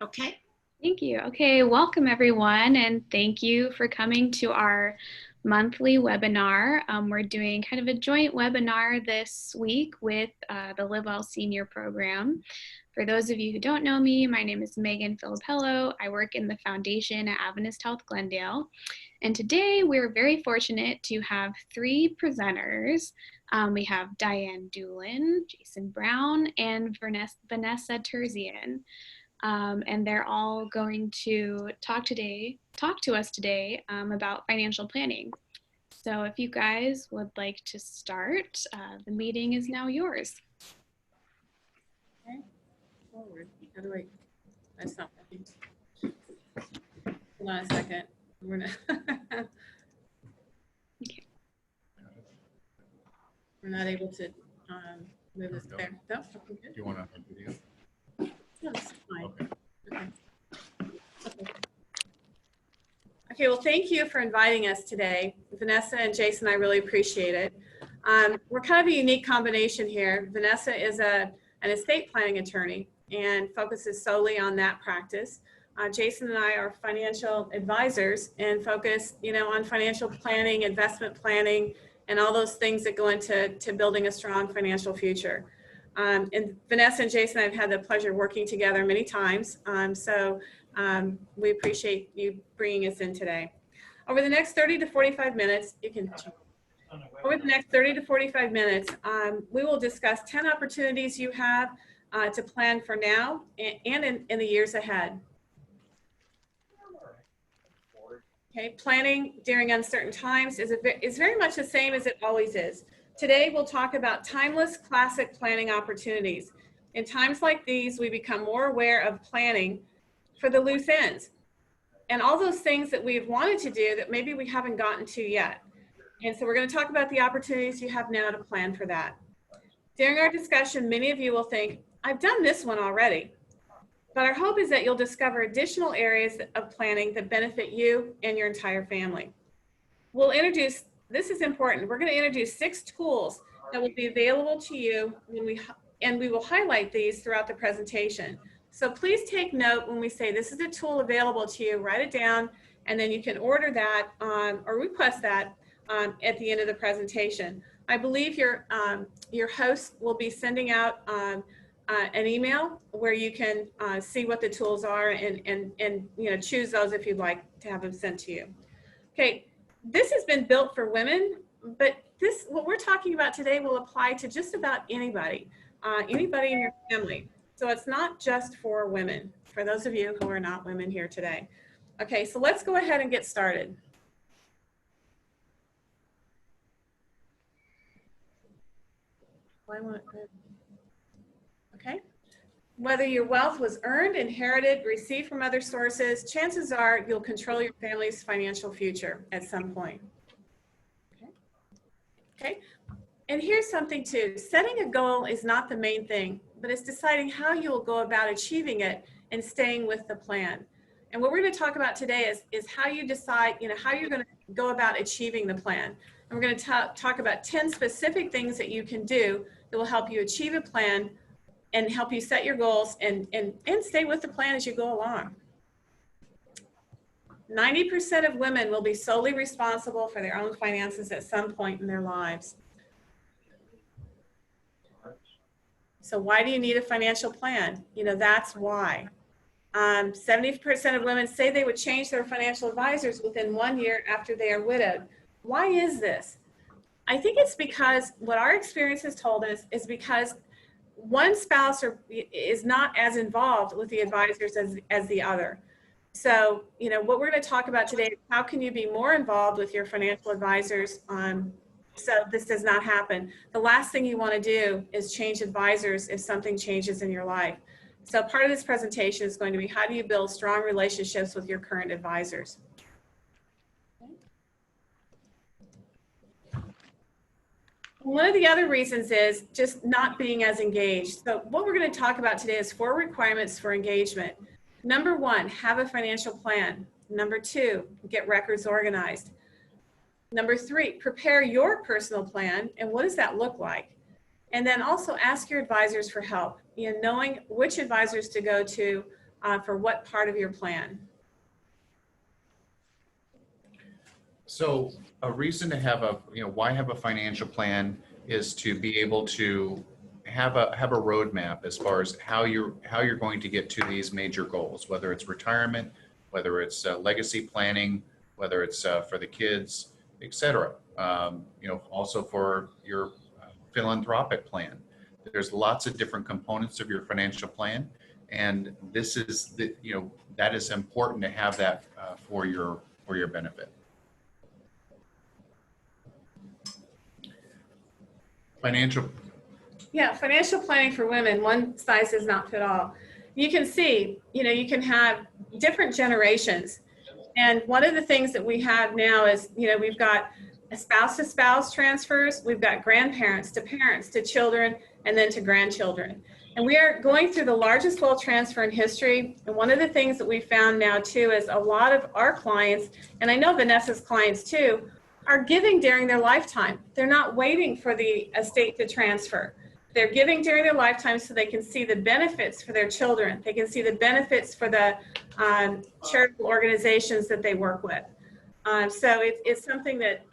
Okay. Thank you. Okay, welcome everyone, and thank you for coming to our monthly webinar. We're doing kind of a joint webinar this week with the Live Well Senior Program. For those of you who don't know me, my name is Megan Filippello. I work in the foundation at Adventist Health Glendale. And today we're very fortunate to have three presenters. We have Diane Doolin, Jason Brown, and Vanessa Terzian. And they're all going to talk to us today about financial planning. So if you guys would like to start, the meeting is now yours. Okay. Forward. How do I? That's not working. Hold on a second. We're not. Okay. We're not able to move this there. No, okay, good. Do you want to video? No, it's fine. Okay. Okay. Okay, well, thank you for inviting us today. Vanessa and Jason, I really appreciate it. We're kind of a unique combination here. Vanessa is an estate planning attorney and focuses solely on that practice. Jason and I are financial advisors and focus, on financial planning, investment planning, and all those things that go into building a strong financial future. And Vanessa and Jason, I've had the pleasure of working together many times. We appreciate you bringing us in today. Over the next 30 to 45 minutes, over the next 30 to 45 minutes, we will discuss 10 opportunities you have to plan for now and in the years ahead. Okay, planning during uncertain times is very much the same as it always is. Today, we'll talk about timeless classic planning opportunities. In times like these, we become more aware of planning for the loose ends and all those things that we've wanted to do that maybe we haven't gotten to yet. And so we're going to talk about the opportunities you have now to plan for that. During our discussion, many of you will think, I've done this one already. But our hope is that you'll discover additional areas of planning that benefit you and your entire family. We'll introduce, this is important, we're going to introduce 6 tools that will be available to you and we will highlight these throughout the presentation. So please take note when we say this is a tool available to you, write it down, and then you can order that or request that at the end of the presentation. I believe your host will be sending out an email where you can see what the tools are and choose those if you'd like to have them sent to you. Okay, this has been built for women, but what we're talking about today will apply to just about anybody, anybody in your family. So it's not just for women, for those of you who are not women here today. Okay, so let's go ahead and get started. Okay. Whether your wealth was earned, inherited, received from other sources, chances are you'll control your family's financial future at some point. Okay. And here's something too. Setting a goal is not the main thing, but it's deciding how you will go about achieving it and staying with the plan. And what we're going to talk about today is how you decide, how you're going to go about achieving the plan. And we're going to talk about 10 specific things that you can do that will help you achieve a plan and help you set your goals and stay with the plan as you go along. 90% of women will be solely responsible for their own finances at some point in their lives. So why do you need a financial plan? That's why. 70% of women say they would change their financial advisors within 1 year after they are widowed. Why is this? I think it's because what our experience has told us is because one spouse is not as involved with the advisors as the other. So, what we're going to talk about today is how can you be more involved with your financial advisors so this does not happen. The last thing you want to do is change advisors if something changes in your life. So part of this presentation is going to be how do you build strong relationships with your current advisors. One of the other reasons is just not being as engaged. So what we're going to talk about today is 4 requirements for engagement. Number 1, have a financial plan. Number 2, get records organized. Number 3, prepare your personal plan, and what does that look like? And then also ask your advisors for help. Knowing which advisors to go to for what part of your plan? So a reason to have a, why have a financial plan is to be able to have a roadmap as far as how you're going to get to these major goals, whether it's retirement, whether it's legacy planning, whether it's for the kids, etc. Also for your philanthropic plan. There's lots of different components of your financial plan, and this is that is important to have that for your benefit. Financial planning for women, one size does not fit all. You can see, you can have different generations. And one of the things that we have now is, we've got spouse to spouse transfers, we've got grandparents to parents to children, and then to grandchildren. And we are going through the largest wealth transfer in history. And one of the things that we found now too is a lot of our clients, and I know Vanessa's clients too, are giving during their lifetime. They're not waiting for the estate to transfer. They're giving during their lifetime so they can see the benefits for their children. They can see the benefits for the charitable organizations that they work with. So it's something that,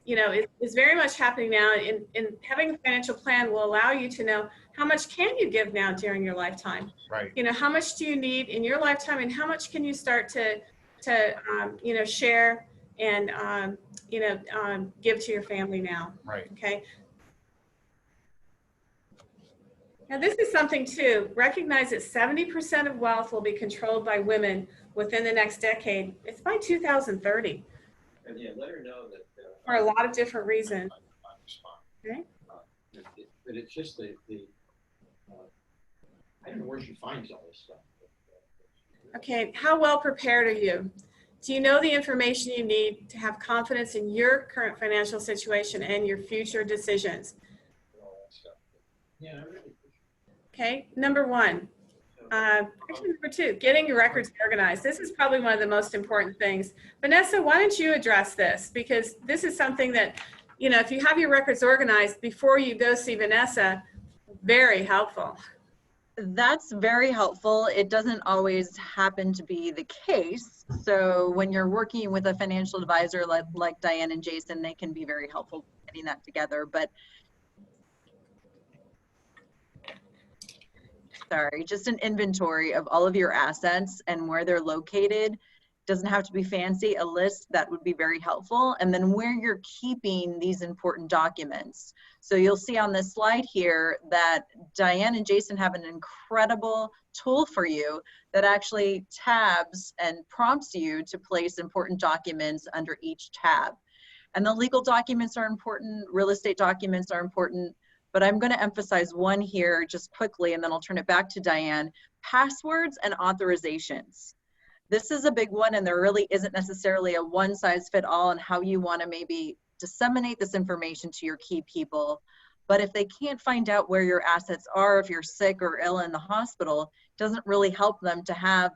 is very much happening now. In having a financial plan will allow you to know how much can you give now during your lifetime. Right. How much do you need in your lifetime, and how much can you start to share and give to your family now. Right. Okay. Now this is something too. Recognize that 70% of wealth will be controlled by women within the next decade. It's by 2030. And yeah, let her know that. For a lot of different reasons. Okay. But it's just I don't know where she finds all this stuff. Okay. How well prepared are you? Do you know the information you need to have confidence in your current financial situation and your future decisions? Yeah, I really. Okay, number one. Actually, number two, getting your records organized. This is probably one of the most important things. Vanessa, why don't you address this? Because this is something that, if you have your records organized before you go see Vanessa, very helpful. That's very helpful. It doesn't always happen to be the case. So when you're working with a financial advisor like Diane and Jason, they can be very helpful getting that together. But sorry, just an inventory of all of your assets and where they're located. Doesn't have to be fancy, a list that would be very helpful. And then where you're keeping these important documents. So you'll see on this slide here that Diane and Jason have an incredible tool for you that actually tabs and prompts you to place important documents under each tab. And the legal documents are important, real estate documents are important, but I'm going to emphasize one here just quickly, and then I'll turn it back to Diane. Passwords and authorizations. This is a big one, and there really isn't necessarily a one size fit all on how you want to maybe disseminate this information to your key people. But if they can't find out where your assets are, if you're sick or ill in the hospital, it doesn't really help them to have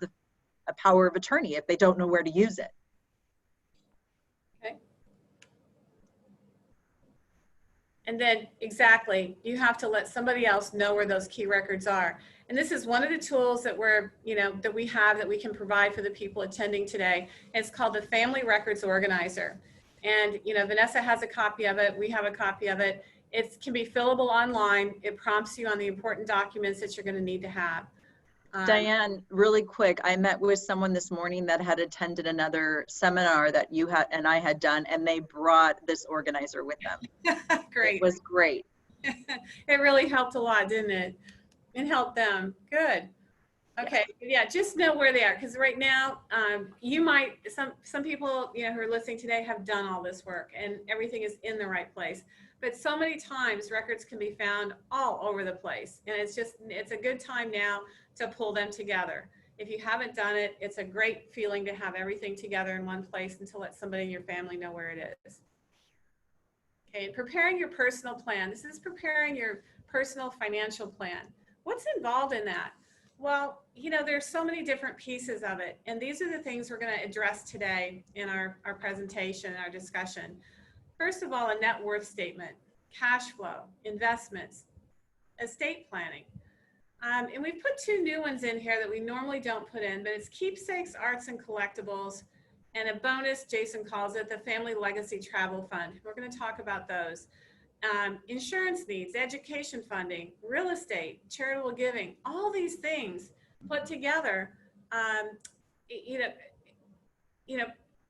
a power of attorney if they don't know where to use it. Okay. And then exactly, you have to let somebody else know where those key records are. And this is one of the tools that that we have that we can provide for the people attending today. It's called the Family Records Organizer. And Vanessa has a copy of it. We have a copy of it. It can be fillable online. It prompts you on the important documents that you're going to need to have. Diane, really quick, I met with someone this morning that had attended another seminar that you had and I had done, and they brought this organizer with them. Great. It was great. It really helped a lot, didn't it? It helped them. Good. Okay. Yeah, just know where they are, because right now you might, some people who are listening today have done all this work and everything is in the right place. But so many times records can be found all over the place, and it's a good time now to pull them together. If you haven't done it, it's a great feeling to have everything together in one place and to let somebody in your family know where it is. Okay, preparing your personal plan. This is preparing your personal financial plan. What's involved in that? Well, there's so many different pieces of it, and these are the things we're going to address today in our presentation, our discussion. First of all, a net worth statement, cash flow, investments, estate planning. And we've put two new ones in here that we normally don't put in, but it's keepsakes, arts, and collectibles. And a bonus, Jason calls it, the Family Legacy Travel Fund. We're going to talk about those. Insurance needs, education funding, real estate, charitable giving, all these things put together, you know,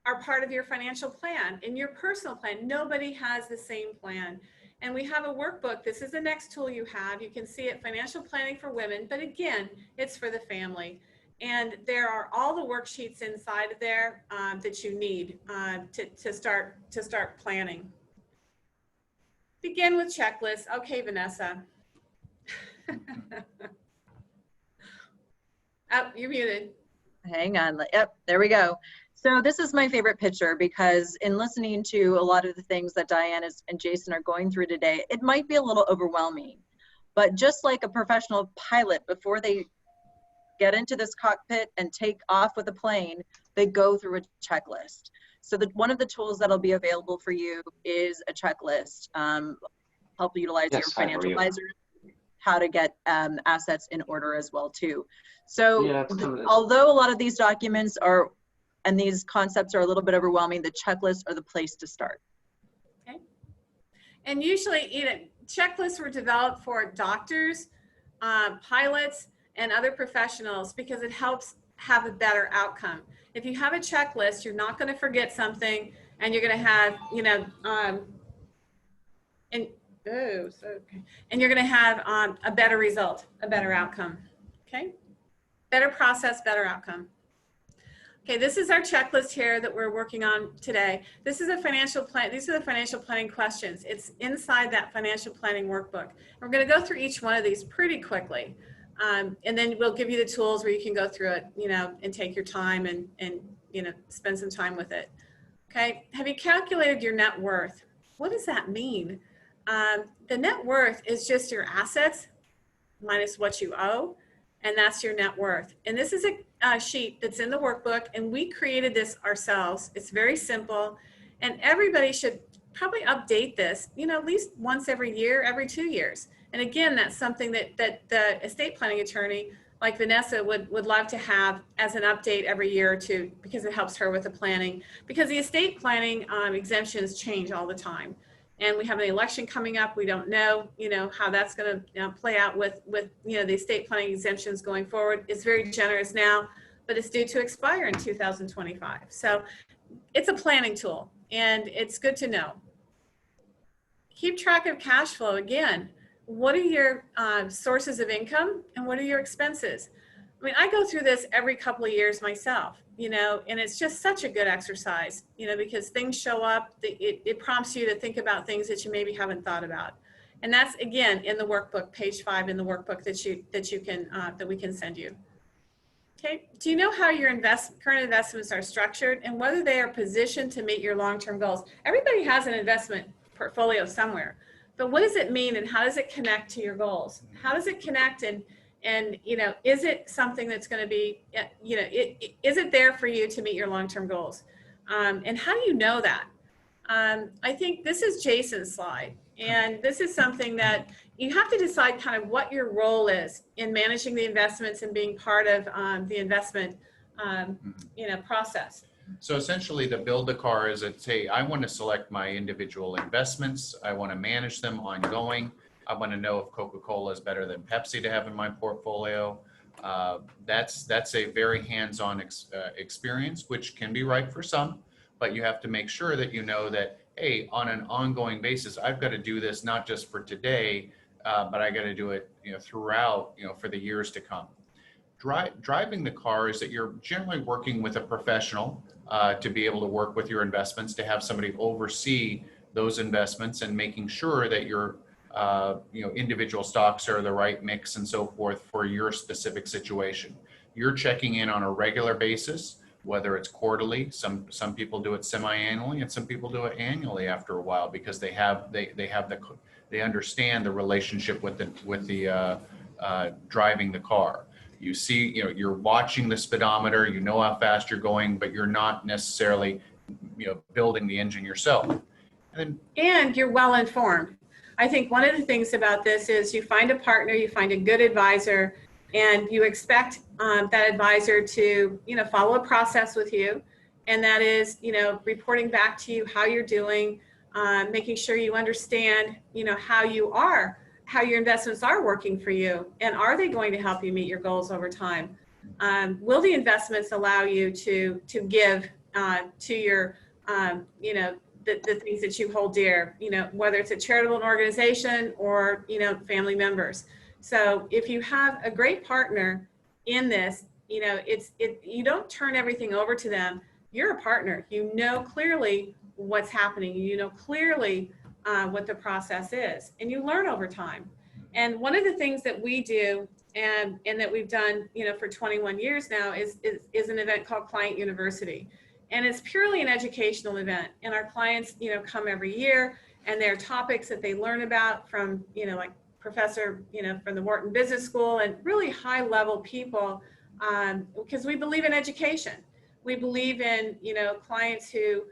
are part of your financial plan, in your personal plan. Nobody has the same plan. And we have a workbook. This is the next tool you have. You can see it, Financial Planning for Women, but again, it's for the family. And there are all the worksheets inside of there that you need to start planning. Begin with checklists. Okay, Vanessa. Oh, you're muted. Hang on. Yep, there we go. So this is my favorite picture because in listening to a lot of the things that Diane and Jason are going through today, it might be a little overwhelming. But just like a professional pilot, before they get into this cockpit and take off with a plane, they go through a checklist. So one of the tools that'll be available for you is a checklist. Help utilize your financial advisor, how to get assets in order as well too. So although a lot of these documents are, and these concepts are a little bit overwhelming, the checklists are the place to start. Okay. And usually, checklists were developed for doctors, pilots, and other professionals because it helps have a better outcome. If you have a checklist, you're not going to forget something, and you're going to have, and you're going to have a better result, a better outcome. Okay, better process, better outcome. Okay, this is our checklist here that we're working on today. This is a financial plan. These are the financial planning questions. It's inside that financial planning workbook. We're going to go through each one of these pretty quickly. And then we'll give you the tools where you can go through it, and take your time and spend some time with it. Okay, have you calculated your net worth? What does that mean? The net worth is just your assets minus what you owe, and that's your net worth. And this is a sheet that's in the workbook, and we created this ourselves. It's very simple, and everybody should probably update this, at least once every year, every 2 years. And again, that's something that the estate planning attorney like Vanessa would love to have as an update every year or two, because it helps her with the planning, because the estate planning exemptions change all the time. And we have an election coming up. We don't know, how that's going to play out with the estate planning exemptions going forward. It's very generous now, but it's due to expire in 2025. So it's a planning tool, and it's good to know. Keep track of cash flow. Again, what are your sources of income and what are your expenses? I mean, I go through this every couple of years myself, and it's just such a good exercise, because things show up, it prompts you to think about things that you maybe haven't thought about. And that's, again, in the workbook, page 5 in the workbook that we can send you. Okay, do you know how your current investments are structured and whether they are positioned to meet your long-term goals? Everybody has an investment portfolio somewhere, but what does it mean and how does it connect to your goals? How does it connect, and is it something that's going to be, is it there for you to meet your long-term goals? And how do you know that? I think this is Jason's slide, and this is something that you have to decide kind of what your role is in managing the investments and being part of the investment, process. So essentially, the build a car is hey, I want to select my individual investments. I want to manage them ongoing. I want to know if Coca-Cola is better than Pepsi to have in my portfolio. That's a very hands-on experience, which can be right for some, but you have to make sure that that, hey, on an ongoing basis, I've got to do this not just for today, but I got to do it, throughout, for the years to come. Driving the car is that you're generally working with a professional to be able to work with your investments, to have somebody oversee those investments and making sure that your individual stocks are the right mix and so forth for your specific situation. You're checking in on a regular basis, whether it's quarterly. Some people do it semi-annually, and some people do it annually after a while, because they understand the relationship with the driving the car. You see, you're watching the speedometer, how fast you're going, but you're not necessarily, building the engine yourself. And you're well informed. I think one of the things about this is you find a partner, you find a good advisor, and you expect that advisor to, follow a process with you. And that is, reporting back to you how you're doing, making sure you understand, how your investments are working for you, and are they going to help you meet your goals over time? Will the investments allow you to give to your, the things that you hold dear, whether it's a charitable organization or, family members. So if you have a great partner in this, you don't turn everything over to them. You're a partner. You know clearly what's happening. You know clearly what the process is, and you learn over time. And one of the things that we do and that we've done, for 21 years now is an event called Client University. And it's purely an educational event. And our clients, come every year, and there are topics that they learn about from, like professor, from the Wharton Business School, and really high level people, because we believe in education. We believe in, clients who,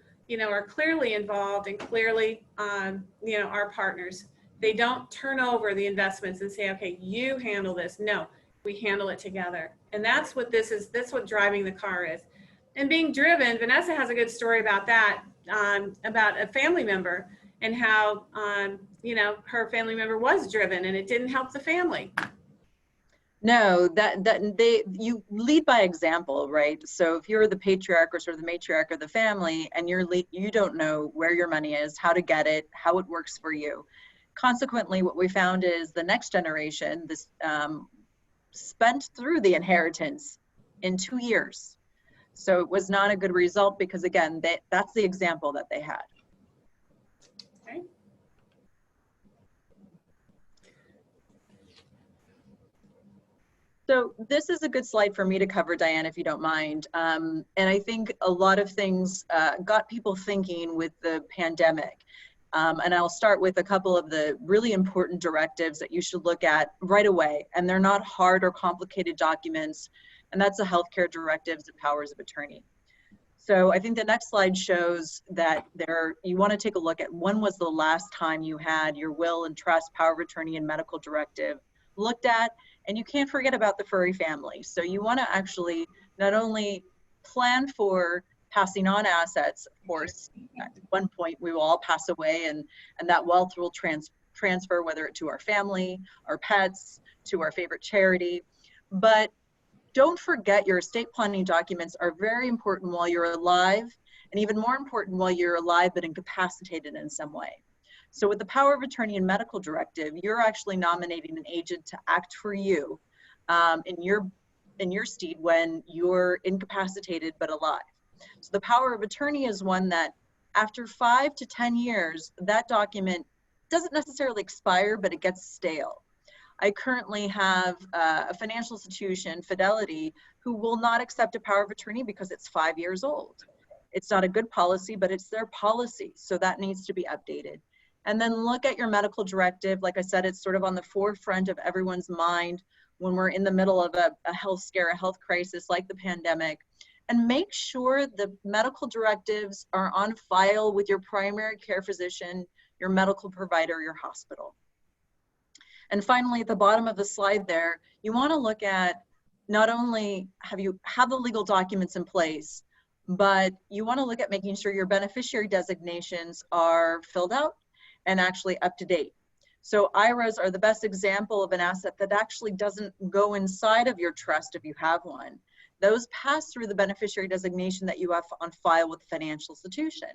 are clearly involved and clearly, our partners. They don't turn over the investments and say, okay, you handle this. No, we handle it together. And that's what this is. That's what driving the car is. And being driven, Vanessa has a good story about that, about a family member and how, her family member was driven and it didn't help the family. No, you lead by example, right? So if you're the patriarch or sort of the matriarch of the family, and you don't know where your money is, how to get it, how it works for you. Consequently, what we found is the next generation spent through the inheritance in 2 years. So it was not a good result because, again, that's the example that they had. Okay. So this is a good slide for me to cover, Diane, if you don't mind. And I think a lot of things got people thinking with the pandemic. And I'll start with a couple of the really important directives that you should look at right away. And they're not hard or complicated documents. And that's the healthcare directives and powers of attorney. So I think the next slide shows that you want to take a look at when was the last time you had your will and trust, power of attorney, and medical directive looked at. And you can't forget about the furry family. So you want to actually not only plan for passing on assets. Of course, at one point we will all pass away, and that wealth will transfer, whether it to our family, our pets, to our favorite charity. But don't forget, your estate planning documents are very important while you're alive, and even more important while you're alive but incapacitated in some way. So with the power of attorney and medical directive, you're actually nominating an agent to act for you in your stead when you're incapacitated but alive. So the power of attorney is one that after 5 to 10 years, that document doesn't necessarily expire, but it gets stale. I currently have a financial institution, Fidelity, who will not accept a power of attorney because it's 5 years old. It's not a good policy, but it's their policy. So that needs to be updated. And then look at your medical directive. Like I said, it's sort of on the forefront of everyone's mind when we're in the middle of a health scare, a health crisis like the pandemic. And make sure the medical directives are on file with your primary care physician, your medical provider, your hospital. And finally, at the bottom of the slide there, you want to look at not only have the legal documents in place, but you want to look at making sure your beneficiary designations are filled out and actually up to date. So IRAs are the best example of an asset that actually doesn't go inside of your trust if you have one. Those pass through the beneficiary designation that you have on file with the financial institution.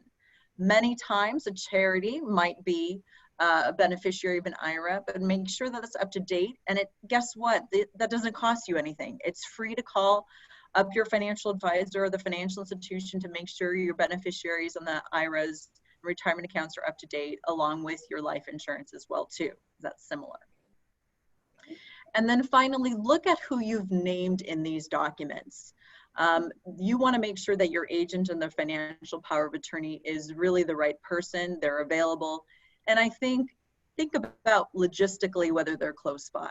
Many times a charity might be a beneficiary of an IRA, but make sure that it's up to date. And guess what? That doesn't cost you anything. It's free to call up your financial advisor or the financial institution to make sure your beneficiaries on the IRAs and retirement accounts are up to date, along with your life insurance as well too. That's similar. And then finally, look at who you've named in these documents. You want to make sure that your agent and the financial power of attorney is really the right person, they're available. And I think about logistically whether they're close by.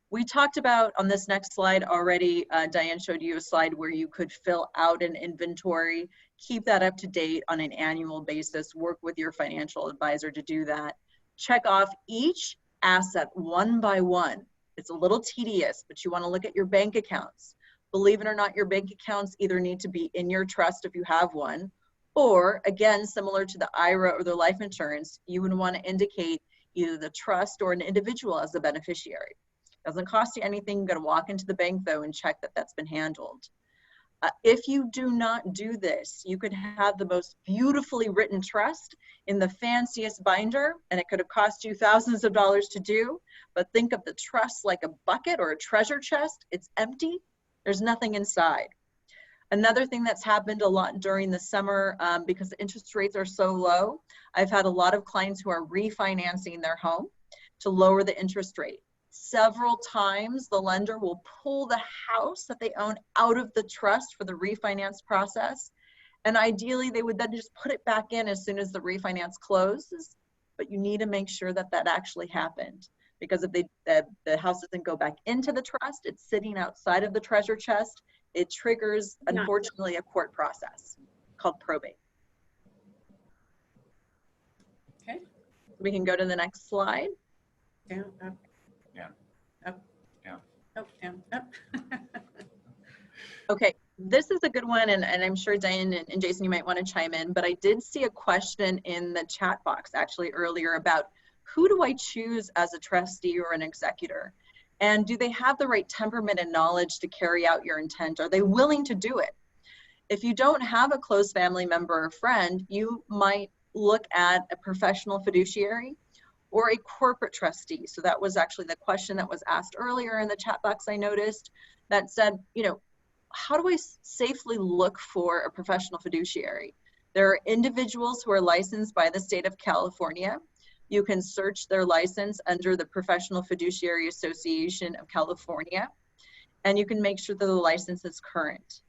We talked about on this next slide already, Diane showed you a slide where you could fill out an inventory, keep that up to date on an annual basis, work with your financial advisor to do that. check off each asset one by one. It's a little tedious, but you want to look at your bank accounts. Believe it or not, your bank accounts either need to be in your trust if you have one, or again, similar to the IRA or the life insurance, you would want to indicate either the trust or an individual as the beneficiary. Doesn't cost you anything. You've got to walk into the bank though and check that that's been handled. If you do not do this, you could have the most beautifully written trust in the fanciest binder, and it could have cost you thousands of dollars to do, but think of the trust like a bucket or a treasure chest. It's empty. There's nothing inside. Another thing that's happened a lot during the summer, because the interest rates are so low, I've had a lot of clients who are refinancing their home to lower the interest rate. Several times the lender will pull the house that they own out of the trust for the refinance process. And ideally they would then just put it back in as soon as the refinance closes. But you need to make sure that that actually happened, because if the house doesn't go back into the trust, it's sitting outside of the treasure chest. It triggers, unfortunately, a court process called probate. Okay. We can go to the next slide. Down, up. Yeah. Up. Yeah. Up, down, up. Okay, this is a good one, and I'm sure Diane and Jason, you might want to chime in, but I did see a question in the chat box actually earlier about who do I choose as a trustee or an executor? And do they have the right temperament and knowledge to carry out your intent? Are they willing to do it? If you don't have a close family member or friend, you might look at a professional fiduciary or a corporate trustee. So that was actually the question that was asked earlier in the chat box I noticed that said, you know, how do I safely look for a professional fiduciary? There are individuals who are licensed by the state of California. You can search their license under the Professional Fiduciary Association of California, and you can make sure that the license is current.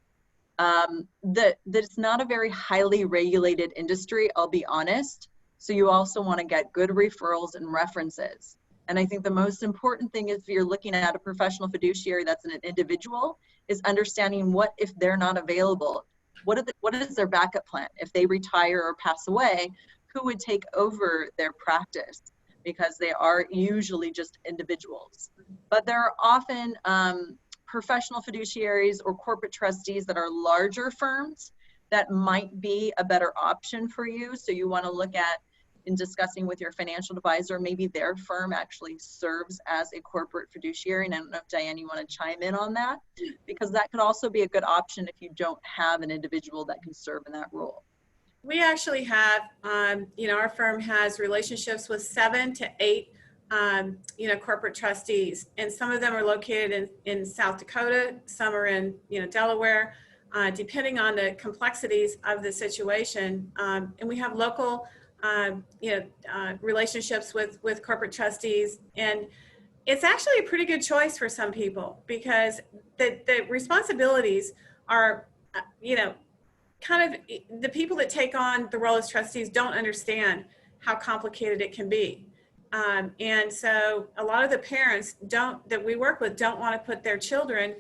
That it's not a very highly regulated industry, I'll be honest. So you also want to get good referrals and references. And I think the most important thing if you're looking at a professional fiduciary that's an individual is understanding what if they're not available. What is their backup plan? If they retire or pass away, who would take over their practice? Because they are usually just individuals. But there are often professional fiduciaries or corporate trustees that are larger firms that might be a better option for you. So you want to look at, in discussing with your financial advisor, maybe their firm actually serves as a corporate fiduciary. And I don't know if Diane, you want to chime in on that, because that could also be a good option if you don't have an individual that can serve in that role. We actually have, our firm has relationships with 7 to 8, corporate trustees, and some of them are located in South Dakota, some are in, Delaware, depending on the complexities of the situation. And we have local, relationships with corporate trustees, and it's actually a pretty good choice for some people because the responsibilities are, kind of the people that take on the role as trustees don't understand how complicated it can be. And so a lot of the parents that we work with don't want to put their children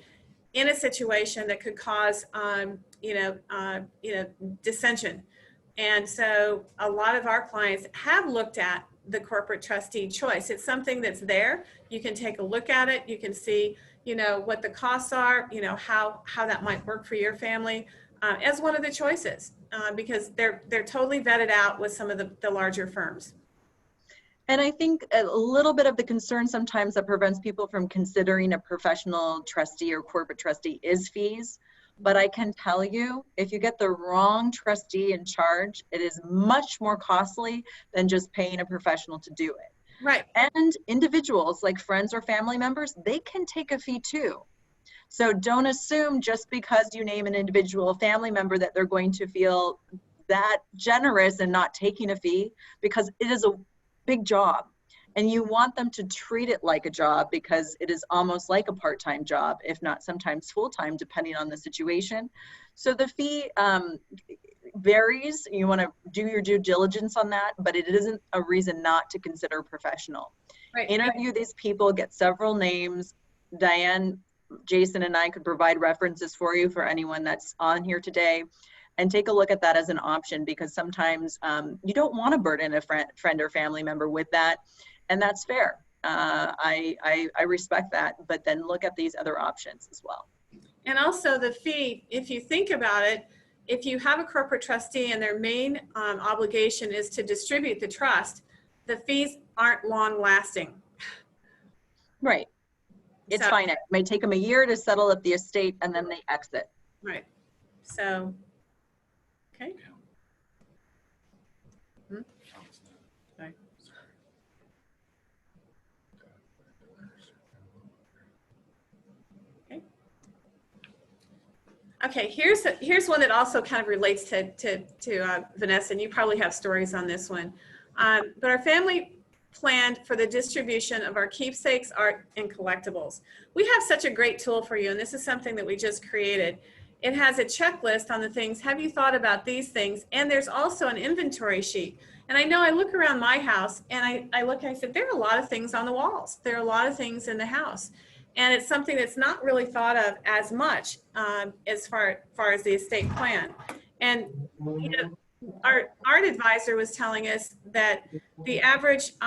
in a situation that could cause, dissension. And so a lot of our clients have looked at the corporate trustee choice. It's something that's there. You can take a look at it. You can see, what the costs are, how that might work for your family. As one of the choices, because they're totally vetted out with some of the larger firms. And I think a little bit of the concern sometimes that prevents people from considering a professional trustee or corporate trustee is fees. But I can tell you, if you get the wrong trustee in charge, it is much more costly than just paying a professional to do it. Right. And individuals like friends or family members, they can take a fee too. So don't assume just because you name an individual family member that they're going to feel that generous and not taking a fee, because it is a big job and you want them to treat it like a job because it is almost like a part-time job, if not sometimes full-time, depending on the situation. So the fee varies. You want to do your due diligence on that, but it isn't a reason not to consider a professional. Right. Interview these people, get several names. Diane, Jason and I could provide references for you for anyone that's on here today. and take a look at that as an option, because sometimes you don't want to burden a friend or family member with that, and that's fair. I respect that, but then look at these other options as well. And also the fee, if you think about it, if you have a corporate trustee and their main obligation is to distribute the trust, the fees aren't long lasting. Right. It's So- finite. It may take them a year to settle up the estate, and then they exit. Right. So, okay. Sorry. Okay, here's one that also kind of relates to Vanessa, and you probably have stories on this one. But our family planned for the distribution of our keepsakes, art, and collectibles. We have such a great tool for you, and this is something that we just created. It has a checklist on the things, have you thought about these things? And there's also an inventory sheet. And I know I look around my house and I look and I said, there are a lot of things on the walls. There are a lot of things in the house. And it's something that's not really thought of as much as far as the estate plan. And you know, our art advisor was telling us that the average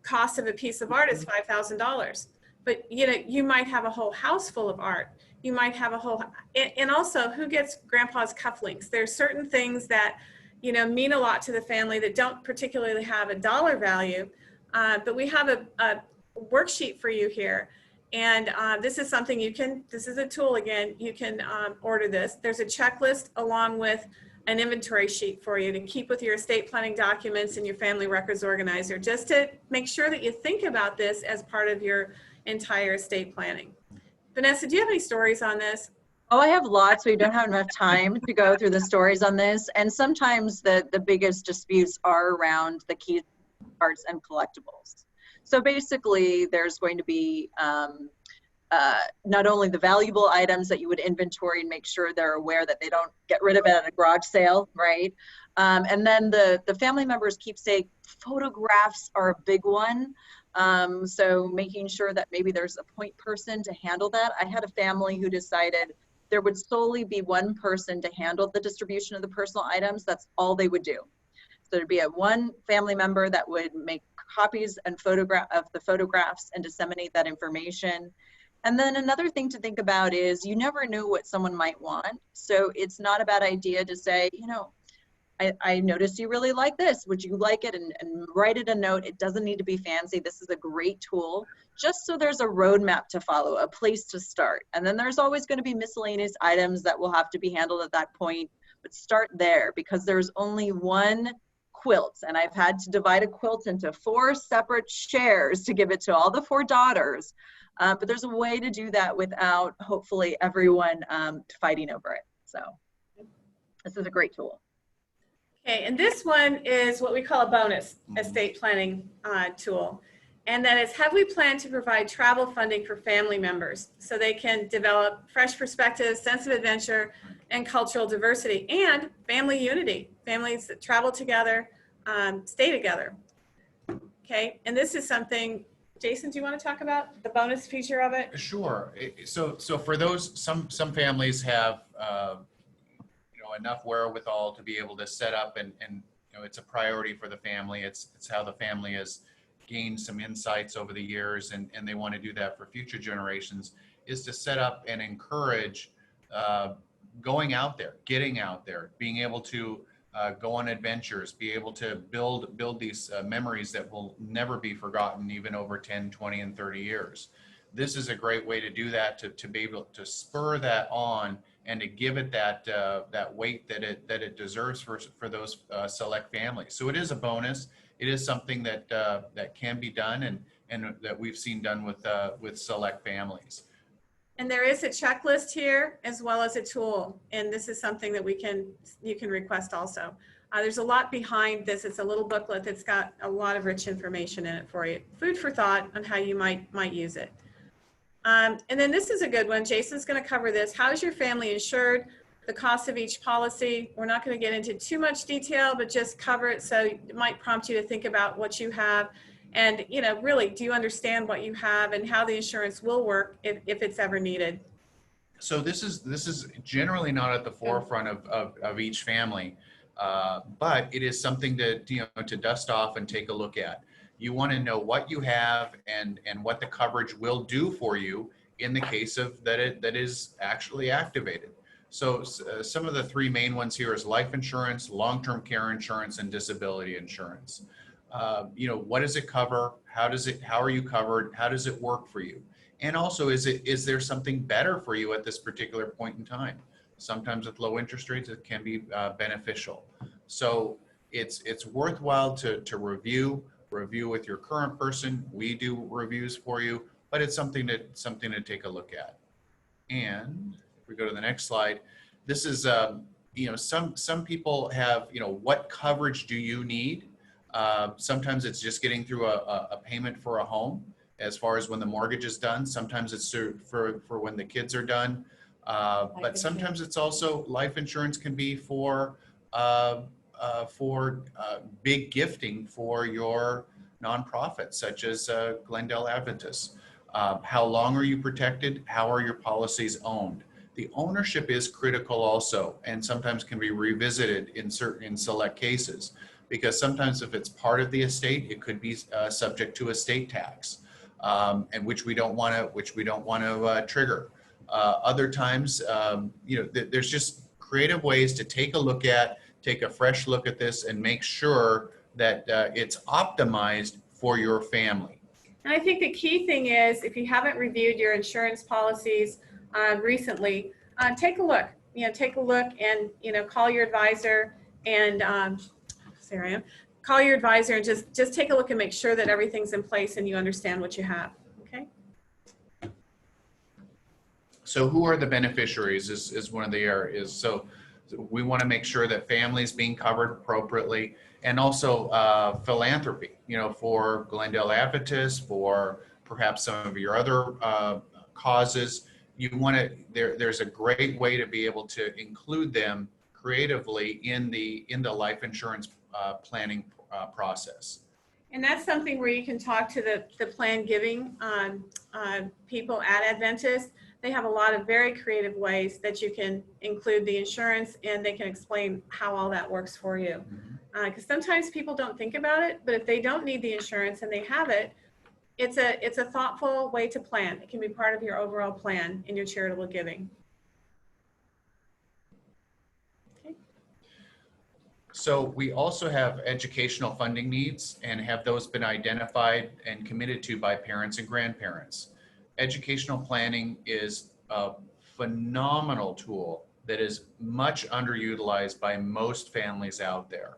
cost of a piece of art is $5,000. But you know, you might have a whole house full of art. You might have a whole, and also who gets grandpa's cufflinks? There's certain things that, you know, mean a lot to the family that don't particularly have a dollar value. But we have a worksheet for you here. And this is something you can, this is a tool again, you can order this. There's a checklist along with an inventory sheet for you to keep with your estate planning documents and your family records organizer, just to make sure that you think about this as part of your entire estate planning. Vanessa, do you have any stories on this? Oh, I have lots. We don't have enough time to go through the stories on this. And sometimes the biggest disputes are around the key arts and collectibles. So basically, there's going to be not only the valuable items that you would inventory and make sure they're aware that they don't get rid of it at a garage sale, right? And then the family members' keepsake photographs are a big one. So making sure that maybe there's a point person to handle that. I had a family who decided there would solely be one person to handle the distribution of the personal items. That's all they would do. So there'd be one family member that would make copies and of the photographs and disseminate that information. And then another thing to think about is you never know what someone might want. So it's not a bad idea to say, you know, I noticed you really like this. Would you like it? And write it a note. It doesn't need to be fancy. This is a great tool, just so there's a roadmap to follow, a place to start. And then there's always going to be miscellaneous items that will have to be handled at that point. But start there, because there's only one quilt. And I've had to divide a quilt into 4 separate shares to give it to all the 4 daughters. But there's a way to do that without, hopefully, everyone fighting over it. So this is a great tool. Okay, and this one is what we call a bonus estate planning tool. And that is, have we planned to provide travel funding for family members so they can develop fresh perspectives, sense of adventure, and cultural diversity, and family unity, families that travel together, stay together. Okay, and this is something, Jason, do you want to talk about the bonus feature of it? Sure. So for those, some families have enough wherewithal to be able to set up, and you know, it's a priority for the family. It's how the family has gained some insights over the years, and they want to do that for future generations, is to set up and encourage going out there, getting out there, being able to go on adventures, be able to build these memories that will never be forgotten, even over 10, 20, and 30 years. This is a great way to do that, to be able to spur that on and to give it that weight that it deserves for those select families. So it is a bonus. It is something that can be done, and that we've seen done with select families. And there is a checklist here as well as a tool, and this is something that you can request also. There's a lot behind this. It's a little booklet that's got a lot of rich information in it for you. Food for thought on how you might use it. And then this is a good one. Jason's going to cover this. How is your family insured? The cost of each policy. We're not going to get into too much detail, but just cover it, so it might prompt you to think about what you have. And, you know, really, do you understand what you have and how the insurance will work if it's ever needed? So this is generally not at the forefront of each family, but it is something that, to dust off and take a look at. You want to know what you have and what the coverage will do for you in the case of that is actually activated. So some of the three main ones here is life insurance, long-term care insurance, and disability insurance. What does it cover? How are you covered? How does it work for you? And also, is there something better for you at this particular point in time? Sometimes with low interest rates, it can be beneficial. So it's worthwhile to review with your current person. We do reviews for you, but it's something to take a look at. And if we go to the next slide, this is some people have, what coverage do you need? Sometimes it's just getting through a payment for a home. As far as when the mortgage is done, sometimes it's for when the kids are done, but sometimes it's also life insurance can be for big gifting for your nonprofit, such as Glendale Adventist. How long are you protected? How are your policies owned? The ownership is critical also, and sometimes can be revisited in select cases, because sometimes if it's part of the estate, it could be subject to estate tax. And which we don't want to trigger. Other times, there's just creative ways to take a fresh look at this and make sure that it's optimized for your family. And I think the key thing is, if you haven't reviewed your insurance policies recently, take a look. Take a look and call your advisor and there I am. Call your advisor and just take a look and make sure that everything's in place and you understand what you have. Okay. So who are the beneficiaries is one of the areas. So we want to make sure that families being covered appropriately, and also philanthropy, for Glendale Adventist, for perhaps some of your other causes. You want to, there's a great way to be able to include them creatively in the life insurance planning process. And that's something where you can talk to the plan giving people at Adventist. They have a lot of very creative ways that you can include the insurance, and they can explain how all that works for you. Because sometimes people don't think about it, but if they don't need the insurance and they have it, it's a thoughtful way to plan. It can be part of your overall plan in your charitable giving. So we also have educational funding needs, and have those been identified and committed to by parents and grandparents. Educational planning is a phenomenal tool that is much underutilized by most families out there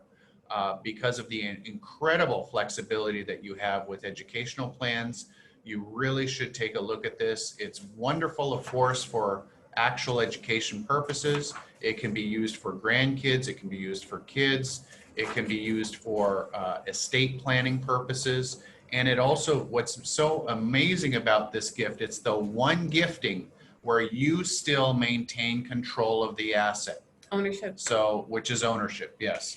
because of the incredible flexibility that you have with educational plans. You really should take a look at this. It's wonderful, of course, for actual education purposes. It can be used for grandkids. It can be used for kids. It can be used for estate planning purposes. And it also, what's so amazing about this gift, it's the one gifting where you still maintain control of the asset. Ownership. So, which is ownership, yes.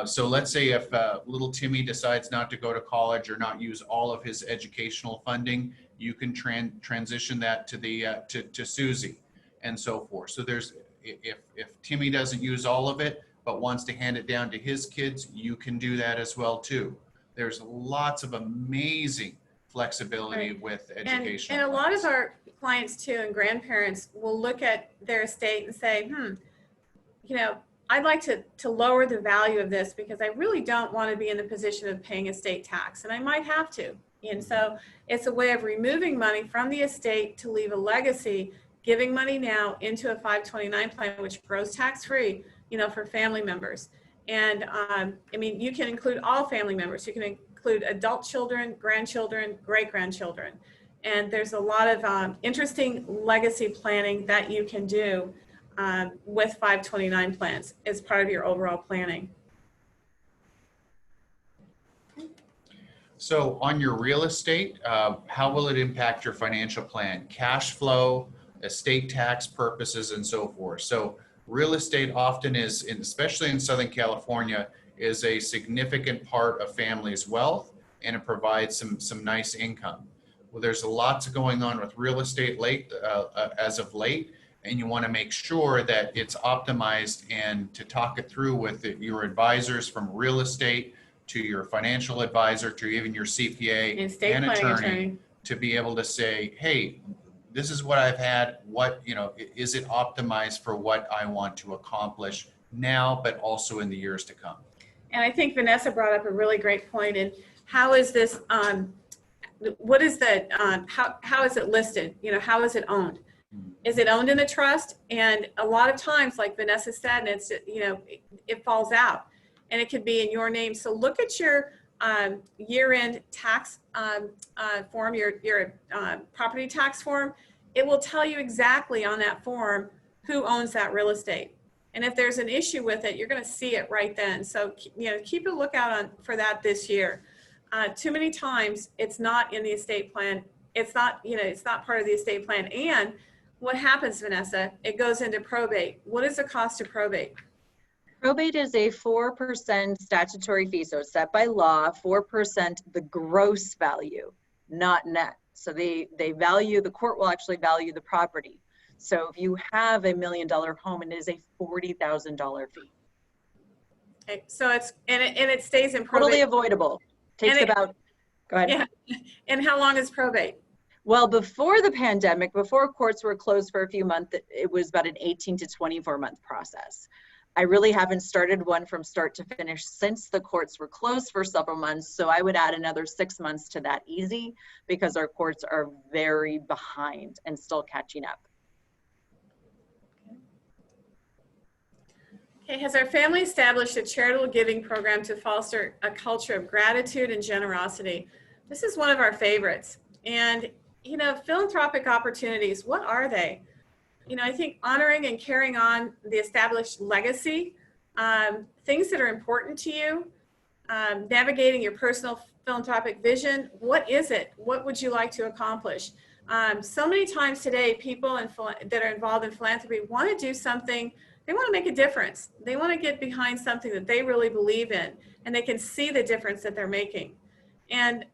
So let's say if little Timmy decides not to go to college or not use all of his educational funding, you can transition that to to Susie and so forth. So there's, if Timmy doesn't use all of it but wants to hand it down to his kids, you can do that as well too. There's lots of amazing flexibility with education. And a lot of our clients too and grandparents will look at their estate and say, I'd like to lower the value of this because I really don't want to be in the position of paying estate tax, and I might have to. And so it's a way of removing money from the estate to leave a legacy, giving money now into a 529 plan, which grows tax-free, for family members. And you can include all family members. You can include adult children, grandchildren, great-grandchildren. And there's a lot of interesting legacy planning that you can do with 529 plans as part of your overall planning. So on your real estate, how will it impact your financial plan? Cash flow, estate tax purposes, and so forth. So real estate often is, especially in Southern California, is a significant part of families' wealth, and it provides some nice income. Well, there's lots going on with real estate as of late, and you want to make sure that it's optimized, and to talk it through with your advisors, from real estate to your financial advisor to even your CPA And estate and planning attorney, attorney. to be able to say, hey, this is what I've had, what, is it optimized for what I want to accomplish now, but also in the years to come? And I think Vanessa brought up a really great point. And how is this, what is the, how is it listed? How is it owned? Is it owned in a trust? And a lot of times, like Vanessa said, and it's, it falls out, and it could be in your name. So look at your year-end tax form, your property tax form. It will tell you exactly on that form who owns that real estate. And if there's an issue with it, you're going to see it right then. So, keep a lookout for that this year. Too many times it's not in the estate plan. It's not, it's not part of the estate plan. And what happens, Vanessa? It goes into probate. What is the cost of probate? Probate is a 4% statutory fee, so it's set by law, 4% the gross value, not net. So the court will actually value the property. So if you have $1 million home, it is a $40,000 fee. Okay, so it stays in probate. Totally avoidable. Takes about, go ahead. Yeah. And how long is probate? Well, before the pandemic, before courts were closed for a few months, it was about an 18 to 24 month process. I really haven't started one from start to finish since the courts were closed for several months. So I would add another 6 months to that easy, because our courts are very behind and still catching up. Okay, has our family established a charitable giving program to foster a culture of gratitude and generosity? This is one of our favorites. And, philanthropic opportunities, what are they? I think honoring and carrying on the established legacy, things that are important to you, navigating your personal philanthropic vision. What is it? What would you like to accomplish? So many times today, people that are involved in philanthropy want to do something. They want to make a difference. They want to get behind something that they really believe in, and they can see the difference that they're making. And,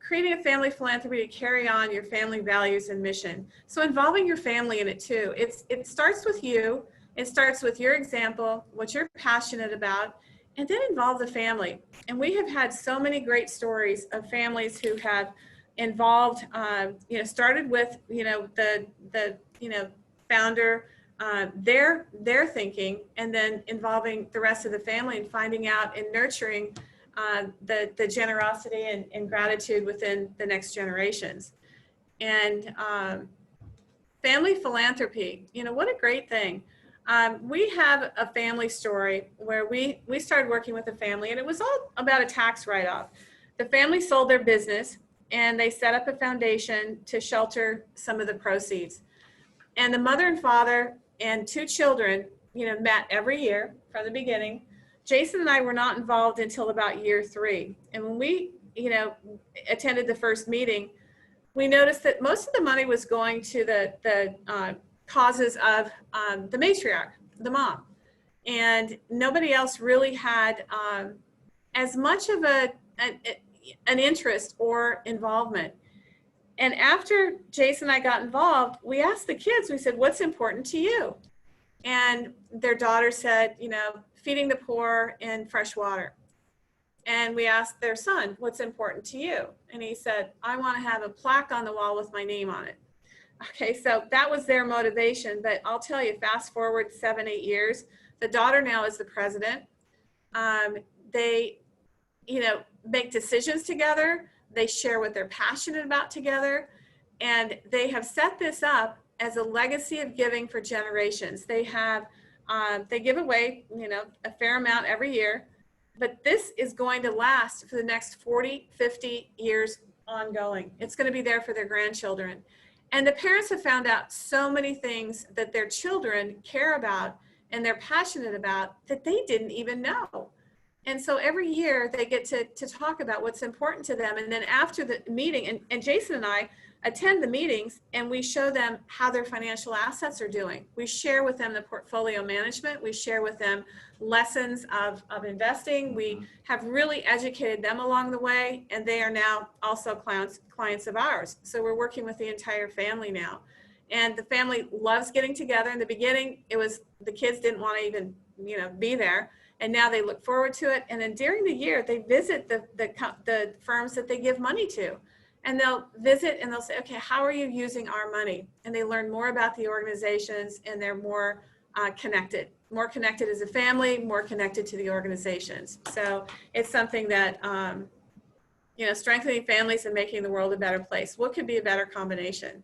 creating a family philanthropy to carry on your family values and mission. So involving your family in it too. It starts with you. It starts with your example, what you're passionate about, and then involve the family. And we have had so many great stories of families who have involved, started with, the founder, their thinking, and then involving the rest of the family and finding out and nurturing the generosity and gratitude within the next generations. And family philanthropy, what a great thing. We have a family story where we started working with a family, and it was all about a tax write-off. The family sold their business, and they set up a foundation to shelter some of the proceeds. And the mother and father and 2 children, met every year from the beginning. Jason and I were not involved until about year 3. And when we, attended the first meeting, we noticed that most of the money was going to the causes of the matriarch, the mom. And nobody else really had as much of an interest or involvement. And after Jason and I got involved, we asked the kids, we said, what's important to you? And their daughter said, feeding the poor and fresh water. And we asked their son, what's important to you? And he said, I want to have a plaque on the wall with my name on it. Okay, so that was their motivation. But I'll tell you, fast forward 7, 8 years, the daughter now is the president. They, make decisions together. They share what they're passionate about together. And they have set this up as a legacy of giving for generations. They have, they give away, a fair amount every year, but this is going to last for the next 40, 50 years ongoing. It's going to be there for their grandchildren. And the parents have found out so many things that their children care about and they're passionate about that they didn't even know. And so every year they get to talk about what's important to them. And then after the meeting, and Jason and I attend the meetings, and we show them how their financial assets are doing. We share with them the portfolio management. We share with them lessons of investing. We have really educated them along the way, and they are now also clients of ours. So we're working with the entire family now. and the family loves getting together. In the beginning, it was the kids didn't want to even, be there, and now they look forward to it. And then during the year, they visit the firms that they give money to, and they'll visit and they'll say, okay, how are you using our money? And they learn more about the organizations, and they're more connected as a family, more connected to the organizations. So it's something that, strengthening families and making the world a better place. What could be a better combination?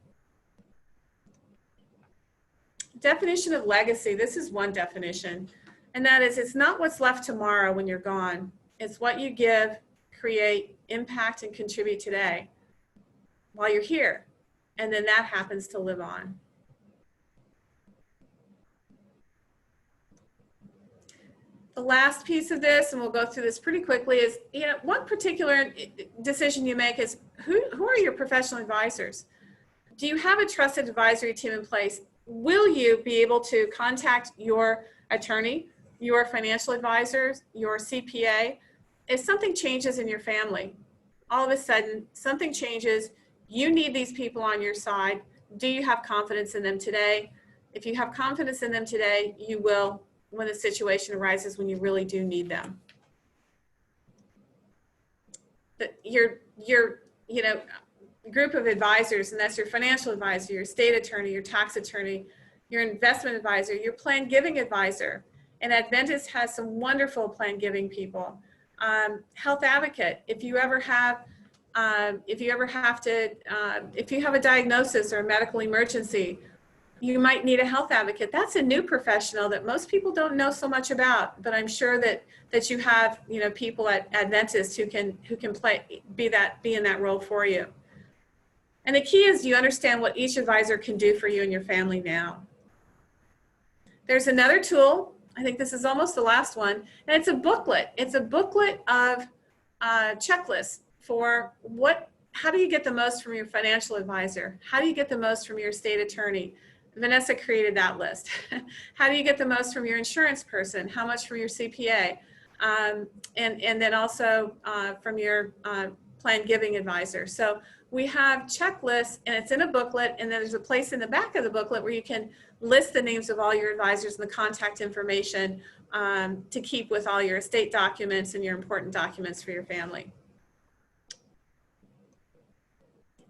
Definition of legacy. This is one definition, and that is, it's not what's left tomorrow when you're gone. It's what you give, create, impact, and contribute today while you're here, and then that happens to live on. The last piece of this, and we'll go through this pretty quickly, is, one particular decision you make is who are your professional advisors? Do you have a trusted advisory team in place? Will you be able to contact your attorney, your financial advisors, your CPA? If something changes in your family, all of a sudden something changes, you need these people on your side. Do you have confidence in them today? If you have confidence in them today, you will when the situation arises when you really do need them. Your group of advisors, and that's your financial advisor, your state attorney, your tax attorney, your investment advisor, your plan giving advisor. And Adventist has some wonderful plan giving people. Health advocate, if you have a diagnosis or a medical emergency, you might need a health advocate. That's a new professional that most people don't know so much about, but I'm sure that you have, people at Adventist who can be in that role for you. And the key is you understand what each advisor can do for you and your family now. There's another tool. I think this is almost the last one, and it's a booklet. It's a booklet of checklists for how do you get the most from your financial advisor? How do you get the most from your state attorney? Vanessa created that list. How do you get the most from your insurance person? How much from your CPA? And then also from your plan giving advisor. So we have checklists, and it's in a booklet, and then there's a place in the back of the booklet where you can list the names of all your advisors and the contact information to keep with all your estate documents and your important documents for your family.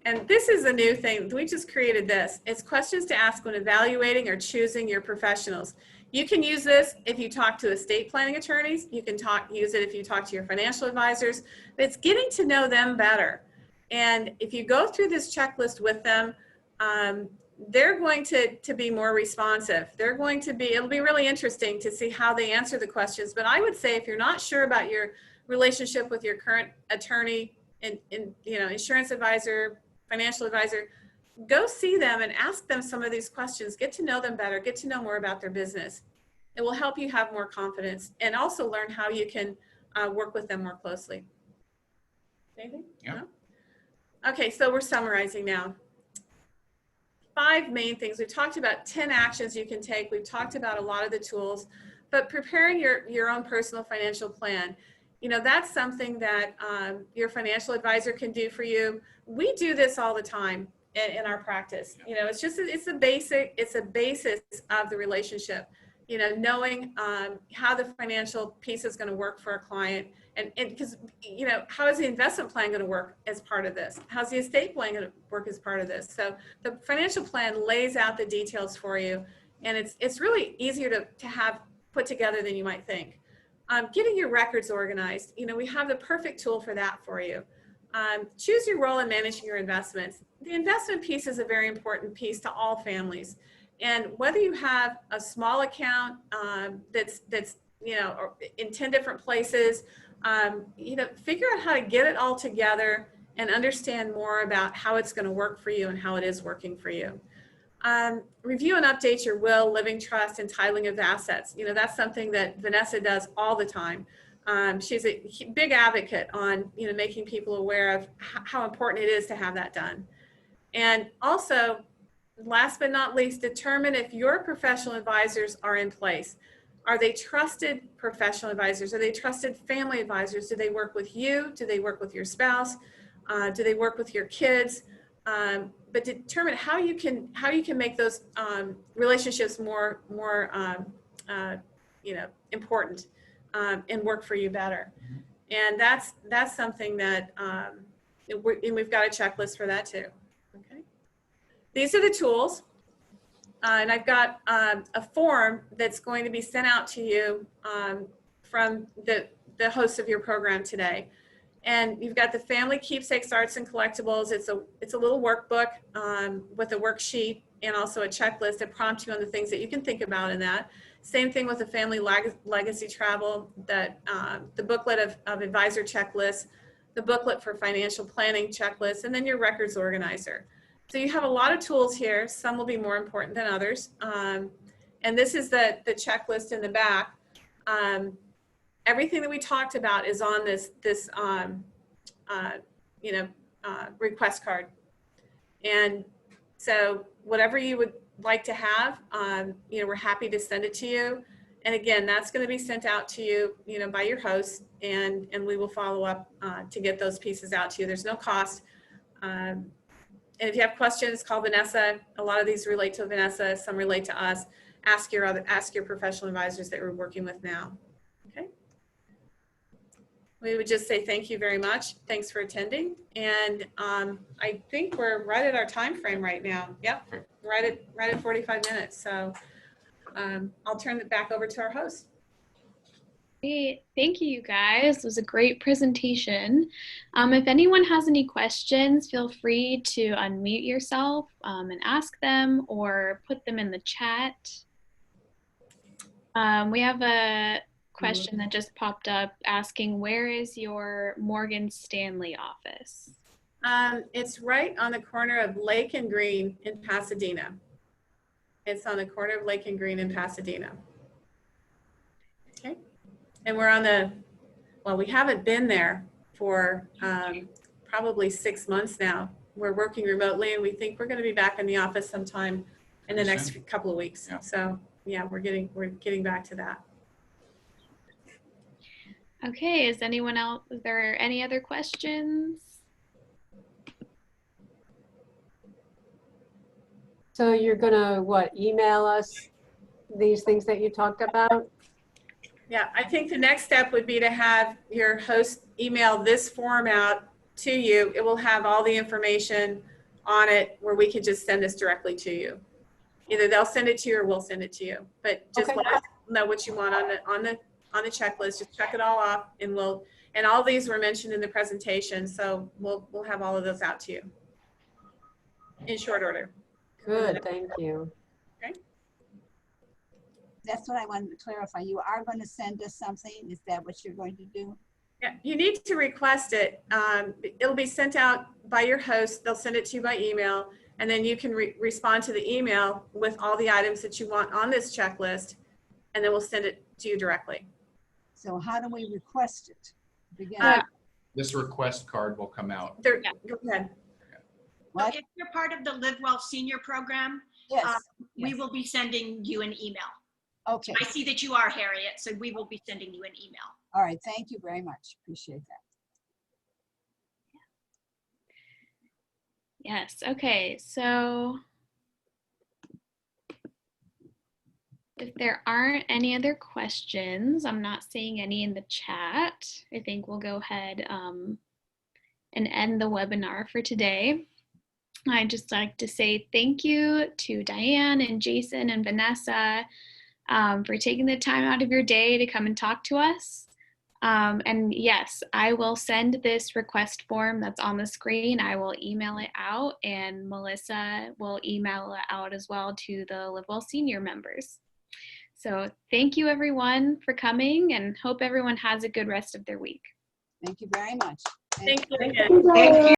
And this is a new thing. We just created this. It's questions to ask when evaluating or choosing your professionals. You can use this if you talk to estate planning attorneys. You can use it if you talk to your financial advisors. But it's getting to know them better. And if you go through this checklist with them, they're going to be more responsive. It'll be really interesting to see how they answer the questions. But I would say if you're not sure about your relationship with your current attorney and insurance advisor, financial advisor, go see them and ask them some of these questions. Get to know them better. Get to know more about their business. It will help you have more confidence and also learn how you can work with them more closely. Anything? Yeah. No? Okay, so we're summarizing now. 5 main things. We've talked about 10 actions you can take. We've talked about a lot of the tools, but preparing your own personal financial plan, that's something that your financial advisor can do for you. We do this all the time in our practice. It's a basis of the relationship. Knowing how the financial piece is going to work for a client, and because how is the investment plan going to work as part of this? How's the estate plan going to work as part of this? So the financial plan lays out the details for you, and it's really easier to have put together than you might think. Getting your records organized, we have the perfect tool for that for you. Choose your role in managing your investments. The investment piece is a very important piece to all families. And whether you have a small account that's in 10 different places, figure out how to get it all together and understand more about how it's going to work for you and how it is working for you. Review and update your will, living trust, and titling of assets. That's something that Vanessa does all the time. She's a big advocate on making people aware of how important it is to have that done. And also, last but not least, determine if your professional advisors are in place. Are they trusted professional advisors? Are they trusted family advisors? Do they work with you? Do they work with your spouse? Do they work with your kids? But but determine how you can make those relationships more important and work for you better. And that's something that and we've got a checklist for that too. Okay. These are the tools. And I've got a form that's going to be sent out to you from the host of your program today. And you've got the Family Keepsakes, Arts, and Collectibles. It's a little workbook with a worksheet and also a checklist that prompts you on the things that you can think about in that. Same thing with the Family Legacy Travel, that the booklet of advisor checklists, the booklet for financial planning checklist, and then your records organizer. So you have a lot of tools here. Some will be more important than others. And this is the checklist in the back. Everything that we talked about is on this request card. And so whatever you would like to have, we're happy to send it to you. And again, that's going to be sent out to you, by your host, and we will follow up to get those pieces out to you. There's no cost. And if you have questions, call Vanessa. A lot of these relate to Vanessa. Some relate to us. Ask your professional advisors that we're working with now. Okay. We would just say thank you very much. Thanks for attending. And I think we're right at our time frame right now. Yep, right at 45 minutes. So I'll turn it back over to our host. Great. Thank you, you guys. It was a great presentation. If anyone has any questions, feel free to unmute yourself and ask them, or put them in the chat. We have a question that just popped up asking, where is your Morgan Stanley office? It's right on the corner of Lake and Green in Pasadena. It's on the corner of Lake and Green in Pasadena. Okay. And we're on we haven't been there for probably 6 months now. We're working remotely, and we think we're going to be back in the office sometime in the next couple of weeks. Yeah. So yeah, we're getting back to that. Okay, is there any other questions? So you're gonna, email us these things that you talked about? Yeah, I think the next step would be to have your host email this form out to you. It will have all the information on it where we can just send this directly to you. Either they'll send it to you or we'll send it to you. But just let us know what you want on the checklist. Just check it all off, and all these were mentioned in the presentation, so we'll have all of those out to you in short order. Good, thank you. Okay. That's what I wanted to clarify. You are going to send us something? Is that what you're going to do? Yeah, you need to request it. It'll be sent out by your host. They'll send it to you by email, and then you can respond to the email with all the items that you want on this checklist, and then we'll send it to you directly. So how do we request it? This request card will come out. Go ahead. What? If you're part of the Live Well Senior Program, Yes. we will be sending you an email. Okay. I see that you are, Harriet, so we will be sending you an email. All right. Thank you very much. Appreciate that. Yes, okay, so if there aren't any other questions, I'm not seeing any in the chat. I think we'll go ahead and end the webinar for today. I'd just like to say thank you to Diane and Jason and Vanessa for taking the time out of your day to come and talk to us. And yes, I will send this request form that's on the screen. I will email it out, and Melissa will email it out as well to the Live Well Senior members. So thank you everyone for coming, and hope everyone has a good rest of their week. Thank you very much. Thank you again. Thank you.